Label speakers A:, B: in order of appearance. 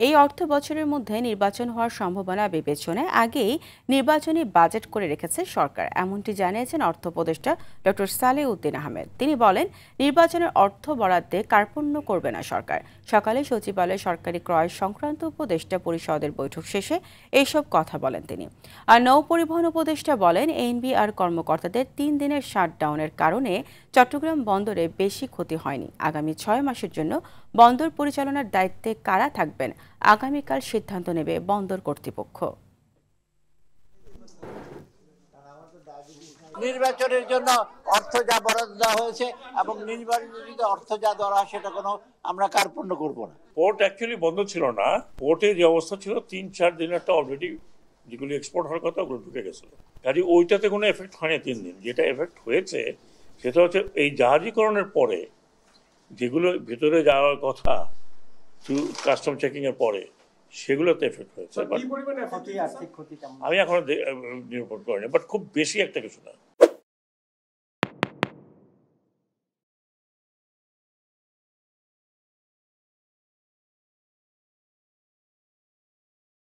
A: এই অর্থ বছরের মধ্যে নির্বাচন হওয়ার সম্ভাবনা বিবেচনায় আগেই নির্বাচনী বাজেট করে রেখেছে সরকার, এমনটি জানিয়েছেন অর্থ উপদেষ্টা ডক্টর সালেহ উদ্দিন আহমেদ। তিনি বলেন, নির্বাচনের অর্থ বরাদ্দে কার্পণ্য করবে না সরকার। সকালে সচিবালয়ে সরকারি ক্রয় সংক্রান্ত উপদেষ্টা পরিষদের বৈঠক শেষে এইসব কথা বলেন তিনি। আর নৌ পরিবহন উপদেষ্টা বলেন, এনবিআর কর্মকর্তাদের 3 দিনের শাটডাউনের কারণে চট্টগ্রাম বন্দরে বেশি ক্ষতি হয়নি। আগামী 6 মাসের জন্য বন্দর পরিচালনার দায়িত্বে কারা থাকবেন, আগামীকাল সিদ্ধান্ত নেবে বন্দর কর্তৃপক্ষ।
B: নির্বাচনের জন্য অর্থ যা বরাদ্দ দেওয়া হয়েছে এবং নির্বাচনের অর্থ যা দেওয়া হয় সেটা কোনো আমরা কার্পণ্য করবো না।
C: পোর্ট অ্যাকচুয়ালি বন্ধ ছিল না, পোর্টে যে অবস্থা ছিল 3-4 দিনেরটা অলরেডি যেগুলি এক্সপোর্ট হওয়ার কথা ওগুলো ঢুকে গেছিল, কাজে ওইটাতে কোনো এফেক্ট হয়নি 3 দিন। যেটা এফেক্ট হয়েছে সেটা হচ্ছে এই জাহাজীকরণের পরে যেগুলো ভেতরে যাওয়ার কথা কাস্টম চেকিং এর পরে সেগুলোতে এফেক্ট হয়েছে। আমি এখনো নিরূপণ করিনি, বাট খুব বেশি একটা কিছু না।